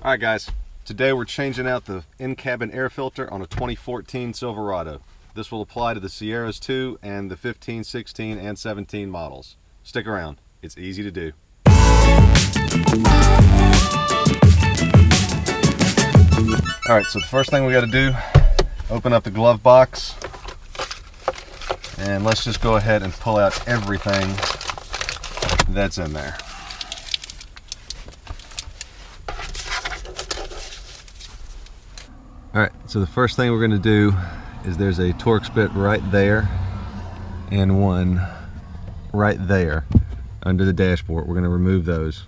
Alright guys, today we're changing out the in-cabin air filter on a 2014 Silverado. This will apply to the Sierras 2 and the 15, 16, and 17 models. Stick around, it's easy to do. Alright, so the first thing we got to do, open up the glove box, and let's just go ahead and pull out everything that's in there. Alright, so the first thing we're going to do is there's a Torx bit right there and one right there under the dashboard. We're going to remove those.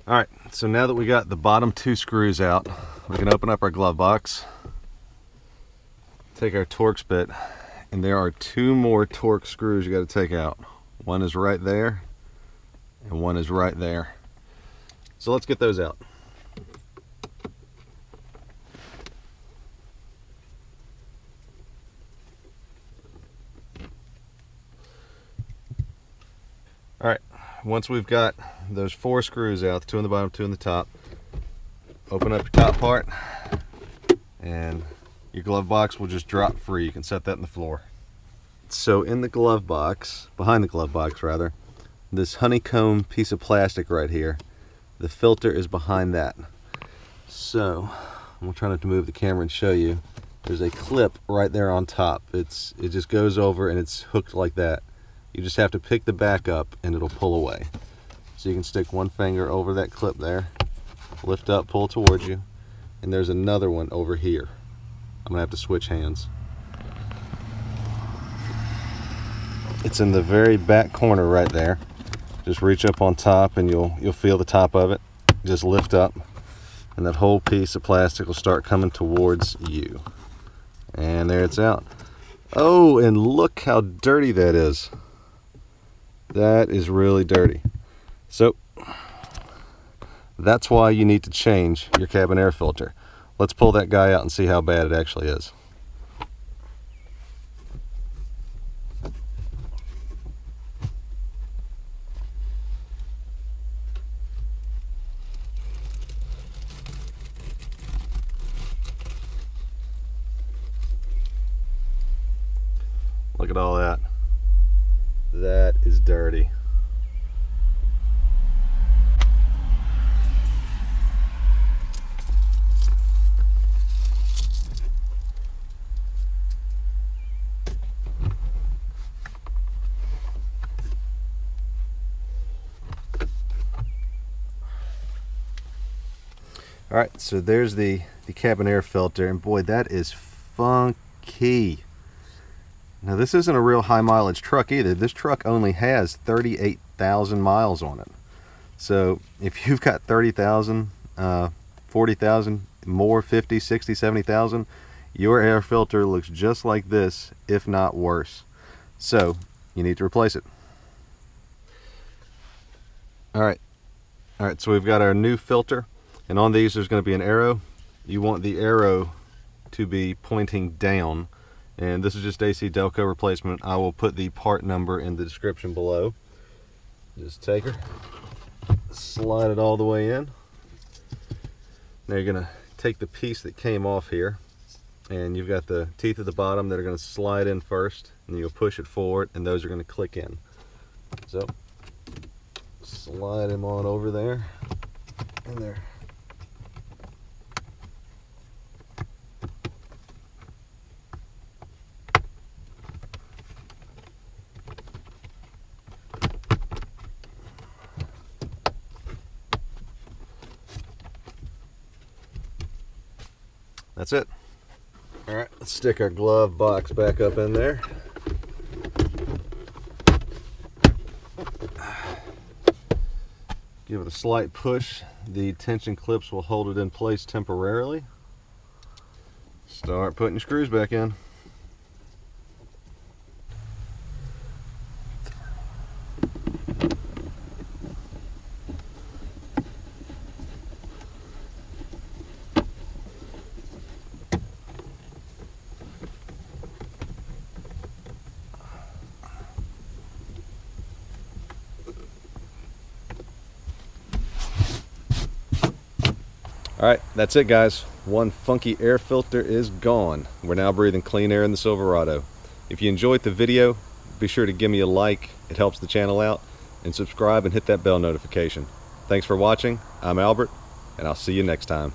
Alright, so now that we got the bottom two screws out, we can open up our glove box, take our Torx bit, and there are two more Torx screws you got to take out. One is right there, and one is right there. So let's get those out. Alright, once we've got those four screws out, two on the bottom, two on the top, open up your top part and your glove box will just drop free. You can set that in the floor. So in the glove box, behind the glove box rather, this honeycomb piece of plastic right here, the filter is behind that. So I'm gonna try not to move the camera and show you. There's a clip right there on top. It just goes over and it's hooked like that. You just have to pick the back up and it'll pull away. So you can stick one finger over that clip there, lift up, pull towards you, and there's another one over here. I'm gonna have to switch hands. It's in the very back corner right there. Just reach up on top and you'll feel the top of it. Just lift up and that whole piece of plastic will start coming towards you. And there it's out. Oh, and look how dirty that is. That is really dirty. So that's why you need to change your cabin air filter. Let's pull that guy out and see how bad it actually is. Look at all that. That is dirty. All right, so there's the cabin air filter, and boy, that is funky. Now this isn't a real high mileage truck either. This truck only has 38,000 miles on it. So if you've got 30,000, 40,000, more, 50, 60, 70,000, your air filter looks just like this, if not worse. So you need to replace it. All right, so we've got our new filter, and on these there's going to be an arrow. You want the arrow to be pointing down. And this is just ACDelco replacement. I will put the part number in the description below. Just take her, slide it all the way in. Now you're gonna take the piece that came off here, and you've got the teeth at the bottom that are gonna slide in first, and you'll push it forward, and those are gonna click in. So, slide them on over there, and there. That's it. All right, let's stick our glove box back up in there. Give it a slight push. The tension clips will hold it in place temporarily. Start putting your screws back in. Alright, that's it guys. One funky air filter is gone. We're now breathing clean air in the Silverado. If you enjoyed the video, be sure to give me a like. It helps the channel out. And subscribe and hit that bell notification. Thanks for watching. I'm Albert, and I'll see you next time.